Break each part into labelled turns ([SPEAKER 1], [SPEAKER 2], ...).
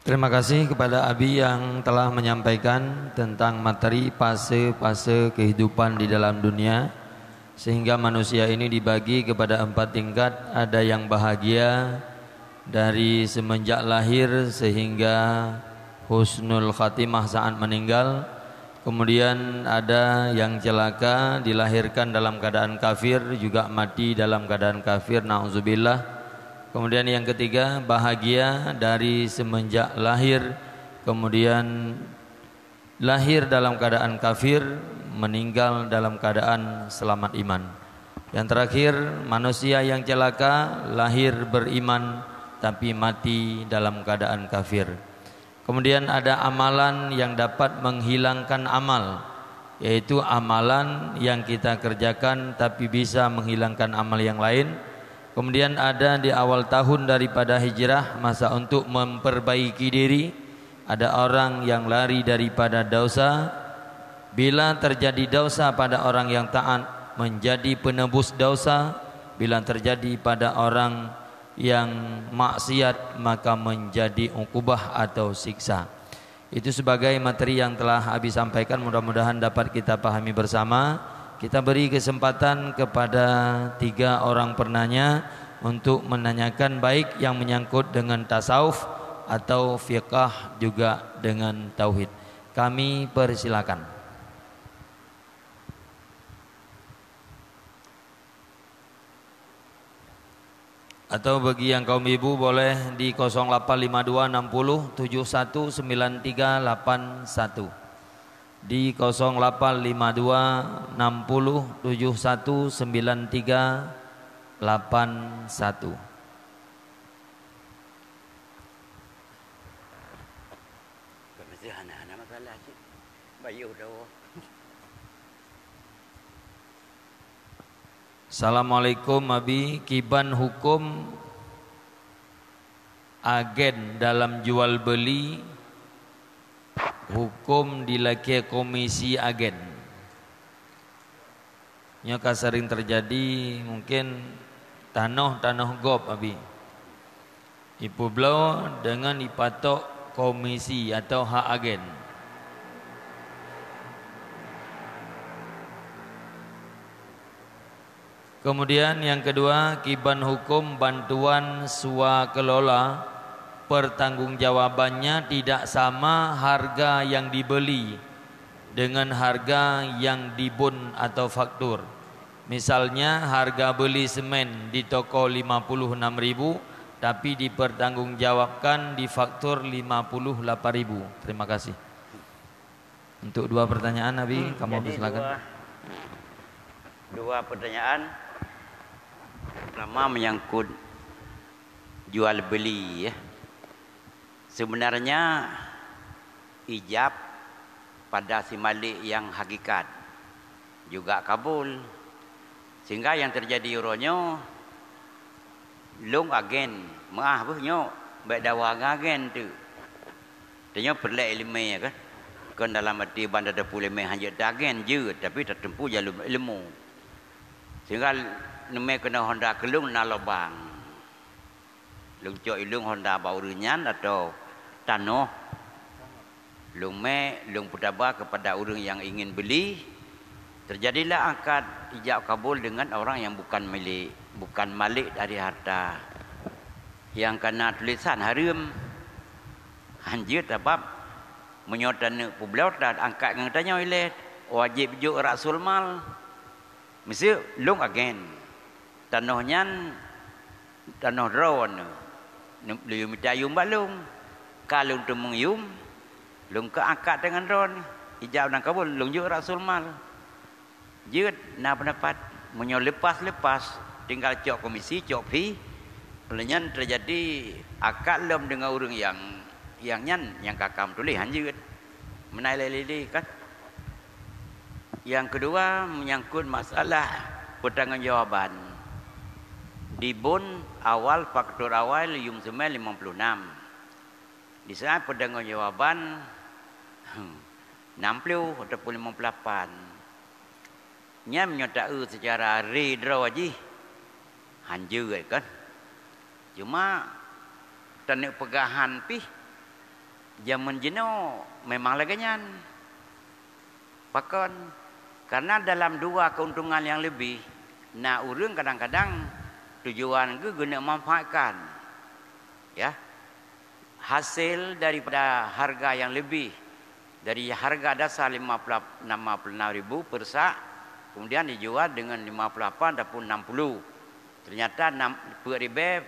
[SPEAKER 1] Terima kasih kepada Abi yang telah menyampaikan tentang materi fase-fase kehidupan di dalam dunia, sehingga manusia ini dibagi kepada 4 tingkat. Ada yang bahagia dari semenjak lahir sehingga husnul khatimah saat meninggal. Kemudian ada yang celaka, dilahirkan dalam keadaan kafir, juga mati dalam keadaan kafir, na'udzubillah. Kemudian yang ketiga, bahagia dari semenjak lahir, kemudian lahir dalam keadaan kafir, meninggal dalam keadaan selamat iman. Yang terakhir, manusia yang celaka, lahir beriman tapi mati dalam keadaan kafir. Kemudian ada amalan yang dapat menghilangkan amal, yaitu amalan yang kita kerjakan tapi bisa menghilangkan amal yang lain. Kemudian ada di awal tahun daripada hijrah, masa untuk memperbaiki diri. Ada orang yang lari daripada dosa. Bila terjadi dosa pada orang yang taat, menjadi penebus dosa. Bila terjadi pada orang yang maksiat, maka menjadi ukubah atau siksa. Itu sebagai materi yang telah Abi sampaikan, mudah-mudahan dapat kita pahami bersama. Kita beri kesempatan kepada 3 orang penanya untuk menanyakan, baik yang menyangkut dengan tasawuf atau fiqh, juga dengan tauhid. Kami persilakan. Atau bagi yang kaum ibu boleh di 0852 60 71 9381. Di 0852 60 71 9381. Assalamualaikum Abi, kiban hukum agen dalam jual beli, hukum dilaki komisi agen. Nyoka sering terjadi mungkin tanah gop Abi. Ipu belau dengan ipatok komisi atau hak agen. Kemudian yang kedua, kiban hukum bantuan swakelola, pertanggungjawabannya tidak sama harga yang dibeli dengan harga yang dibun atau faktur. Misalnya harga beli semen di toko 56.000 tapi dipertanggungjawabkan di faktur 58.000. Terima kasih. Untuk 2 pertanyaan Nabi, kamu silakan.
[SPEAKER 2] Dua pertanyaan. Pertama menyangkut jual beli ya. Sebenarnya ijab pada si malik yang hakikat juga kabul, sehingga yang terjadi uronyo long agen maah buhnyo baik dawa agen tu tanya perlu ilmu ya kan dalam arti bandar dapur ilmu hanya agen je tapi tertempu jalur ilmu, sehingga neme kena Honda kelung nalobang lung cok ilung Honda baurunyan atau tanah lung putaba kepada orang yang ingin beli. Terjadilah akad ijab kabul dengan orang yang bukan malik dari harta, yang kena tulisan haram hanjir tabab menyodan publiau dan angkat ngatanya oleh wajib juk rasul mal mesti lung agen tanahnya tanah rawan lium tayum balung kalung tu mengyum lung ke akad dengan ron ijab dan kabul lung juk rasul mal jut na pendapat menyo lepas tinggal cok komisi cok fi olehnya terjadi akad lem dengan orang yang nyan yang kakam tulis hanjut menai lili kan. Yang kedua menyangkut masalah pertanggungjawaban dibun awal faktur awal yung semai 56. Di saat pertanggungjawaban 60 ataupun 58 nya menyatakan secara redraw aja hanjur kan. Cuma tanik pegahan pi Zaman jenuh memang laganyan. Pakon. Karena dalam dua keuntungan yang lebih, nak urang kadang-kadang tujuan ke guna manfaatkan. Ya. Hasil daripada harga yang lebih dari harga dasar 56.000 per sak, kemudian dijual dengan 58 ataupun 60. Ternyata 6 ribu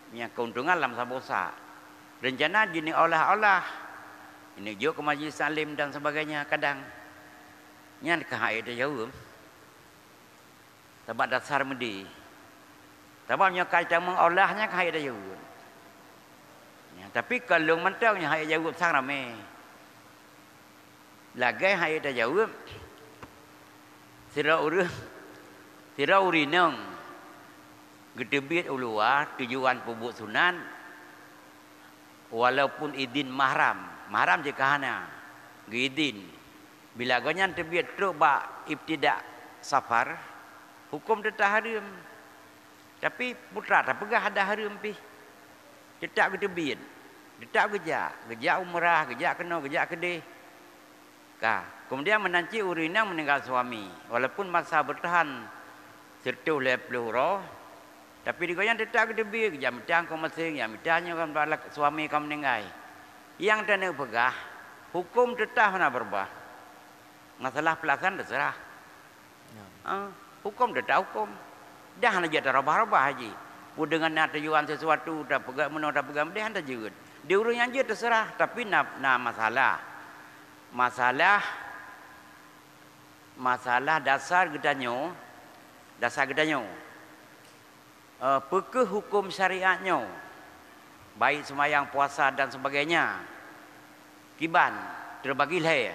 [SPEAKER 2] punya keuntungan dalam sabosa. Rencana jenis olah-olah. Ini juga ke majlis salim dan sebagainya kadang. Nyan ke haid jauh. Sebab dasar medi. Sebabnya kaitan mengolahnya ke haid jauh. Ya, tapi kalau mentangnya haid jauh sang ramai. Lagai haid jauh. Sira urinang. Gedebit ulua tujuan pubuk sunan. Walaupun idin mahram. Mahram je kahana. Geidin. Bila ganyan terbit teruk ba ibtidak safar. Hukum tetap haram. Tapi putra tak pegah ada haram pi. Tetap gedebit. Tetap gejak. Gejak umrah. Gejak kena. Gejak kedih. Kemudian menanci urinang meninggal suami. Walaupun masa bertahan. Sertuh lepluh roh. Tapi digoyang tetap gedebir, jam mitang kau masing, jam mitangnya kan balak suami kau meninggal. Yang tak nak pegah, hukum tetap nak berubah. Masalah pelaksanaan terserah. Hukum tetap hukum. Dah nak jadi rabah-rabah haji. Dengan nak tujuan sesuatu, tak pegah mana tak pegah, dia hendak juga. Dia urus yang je terserah, tapi nak masalah. Masalah dasar gedanyo. Pekeh hukum syariatnya, baik semayang, puasa dan sebagainya, kiban terbagi lah.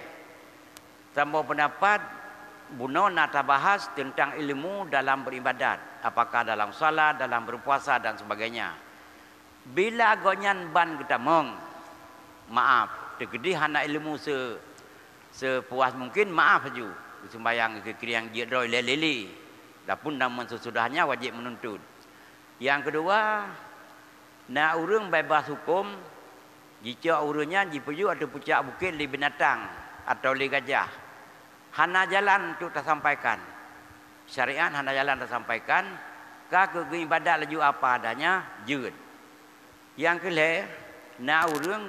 [SPEAKER 2] Tambah pendapat buno nak bahas tentang ilmu dalam beribadat, apakah dalam salat, dalam berpuasa dan sebagainya. Bila gonyan ban kita maaf, tergedi hana ilmu sepuas mungkin, maaf saja. Sembayang ke kiri yang jidroi lelili, dapun namun sesudahnya wajib menuntut. Yang kedua, nak urang bebas hukum, jika urangnya dipuju atau puncak bukit li binatang atau li gajah. Hana jalan tu tak sampaikan. Syariat hana jalan tak sampaikan. Ka ke ibadat laju apa adanya, jud. Yang kelih, nak urang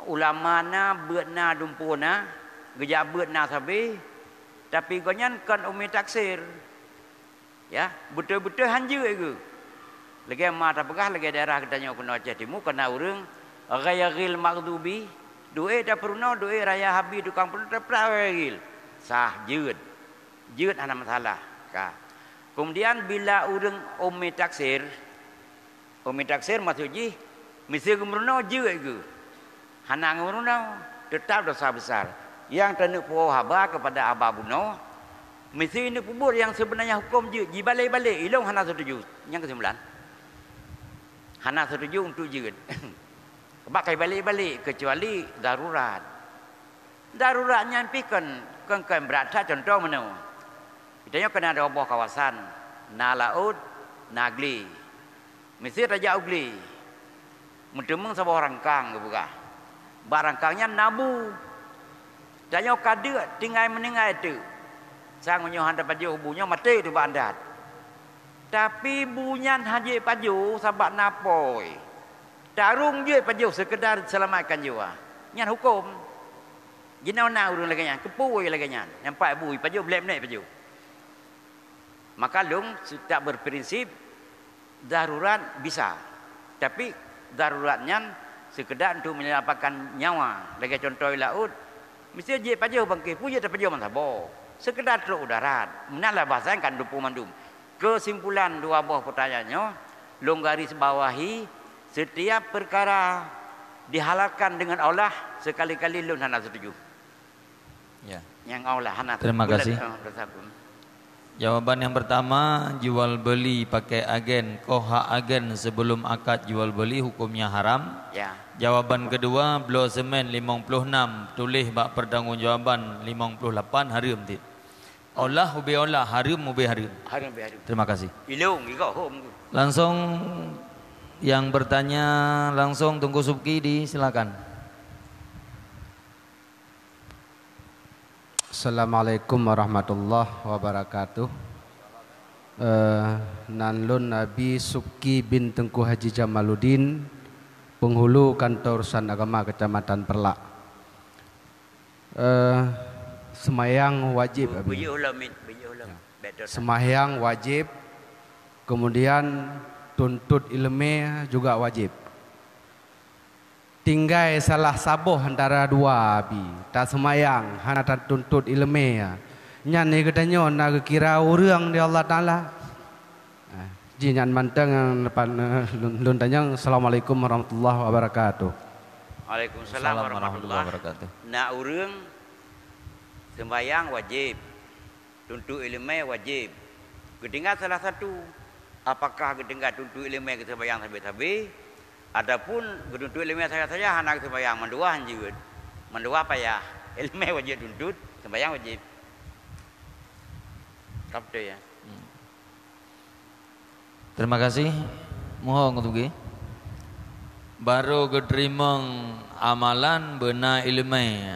[SPEAKER 2] ulama na beut na dumpuna, gejak beut na sabi, tapi gonyan kan umi taksir. Ya, betul-betul hanja itu. Lagi mata pegah lagi daerah katanya kena Aceh Timur kena urang ghayril maghdubi, doa dah pernah doa raya habi tukang pun tak ghayril. Sah jud. Jud ada masalah. Kemudian bila urang umi taksir maksud ji mesti gemruna jud itu. Hana gemruna tetap dosa besar. Yang tanda puah haba kepada Abah Buno, mesti ini kubur yang sebenarnya hukum je. Balik-balik. Ilong hana setuju. Yang ke-9. Hana setuju untuk jud. Pakai balik-balik. Kecuali darurat. Daruratnya impikan. Kan berada contoh mana. Kitanya kena ada oboh kawasan. Na laut. Na gli. Mesti raja ugli. Mentemeng sebuah rangkang. Barangkangnya nabu. Tanya kada tinggal meninggal itu. Sang menyohan dapat jauh bunyo mati tu bandat. Tapi bunyan haji paju sabak napoi. Tarung je paju sekedar selamatkan jiwa. Nyan hukum. Jinau na urang lagi nyan, kepui lagi nyan. Nampak bui paju blem naik paju. Maka long tak berprinsip darurat bisa. Tapi daruratnya sekedar untuk menyelamatkan nyawa. Lagi contoh laut, mesti je paju bangkit, puja tak paju mantabo. Sekedar teruk darat. Menalah bahasa kan dupu mandum. Kesimpulan dua buah pertanyaannya, longgaris bawahi setiap perkara dihalalkan dengan Allah sekali-kali lun hana setuju.
[SPEAKER 1] Ya.
[SPEAKER 2] Yang Allah hana.
[SPEAKER 1] Terima kasih. Jawaban yang pertama, jual beli pakai agen, kohak agen sebelum akad jual beli hukumnya haram.
[SPEAKER 2] Ya.
[SPEAKER 1] Jawaban kedua, blow semen 56, tulis bak pertanggungjawaban 58 haram tidak. Allah ubi Allah, haram ubi haram.
[SPEAKER 2] Haram ubi haram.
[SPEAKER 1] Terima kasih.
[SPEAKER 2] Ilung ikut home.
[SPEAKER 1] Langsung yang bertanya langsung Tunggu Subki silakan.
[SPEAKER 3] Assalamualaikum warahmatullahi wabarakatuh. Nanlun Nabi Suki bin Tengku Haji Jamaluddin, penghulu kantor urusan agama Kecamatan Perlak. Semayang wajib. Semayang wajib, kemudian tuntut ilmu juga wajib. Tinggal salah sabuh antara dua abi, tak semayang, hana tak tuntut ilmu ya. Nyan ni katanya nak kira orang di Allah Taala. Jinyan manteng depan lun tanya. Assalamualaikum warahmatullahi wabarakatuh.
[SPEAKER 2] Waalaikumsalam warahmatullahi wabarakatuh. Nak orang sembayang wajib, tuntut ilmu wajib. Kedengar salah satu, apakah kedengar tuntut ilmu ke sembayang habis-habis? Adapun tuntut ilmu saya anak sembahyang mendua anjut. Mendua payah. Ilmu wajib tuntut, sembahyang wajib. Kapte ya.
[SPEAKER 1] Terima kasih. Mohon untuk baru keterima amalan benar ilmu.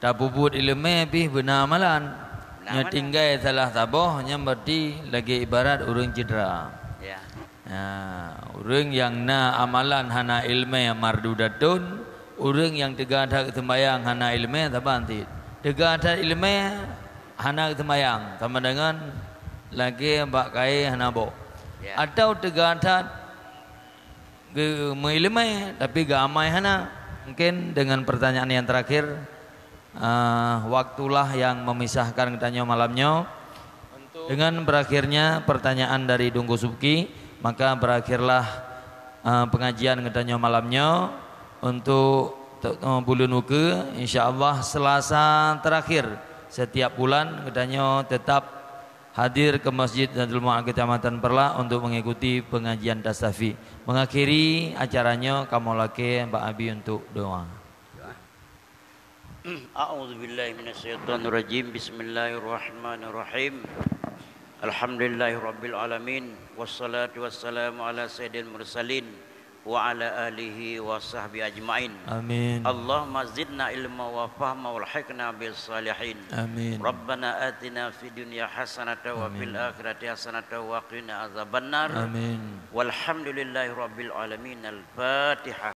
[SPEAKER 1] Tak puput ilmu pi benar amalan. Nya tinggal salah saboh nya berarti lagi ibarat orang cedera. Orang yang na amalan hana ilmu mardudatun, orang yang tegada sembahyang hana ilmu tabanti. Tegada ilmu hana sembahyang sama dengan lagi mbak kai hana bo. Atau tegada ilmu tapi gamai hana. Mungkin dengan pertanyaan yang terakhir, waktulah yang memisahkan kita malamnya. Dengan berakhirnya pertanyaan dari Dunggu Subki, maka berakhirlah pengajian ngedanyo malamnya untuk bulan uke. InsyaAllah Selasa terakhir setiap bulan ngedanyo tetap hadir ke Masjid Zadul Ma'ad Kecamatan Perlak untuk mengikuti pengajian tasafi. Mengakhiri acaranya kamu laki Mbak Abi untuk doa.
[SPEAKER 2] A'udzubillahi minasyaitonirrajim. Bismillahirrahmanirrahim. Alhamdulillahirabbil alamin wassalatu wassalamu ala sayyidil mursalin wa ala alihi wa sahbihi ajmain.
[SPEAKER 1] Amin.
[SPEAKER 2] Allahumma zidna ilma wa fahma walhiqna bis salihin.
[SPEAKER 1] Amin.
[SPEAKER 2] Rabbana atina fid dunya hasanatan wa fil akhirati hasanatan wa qina azabannar.
[SPEAKER 1] Amin.
[SPEAKER 2] Walhamdulillahirabbil alamin. Al-Fatihah.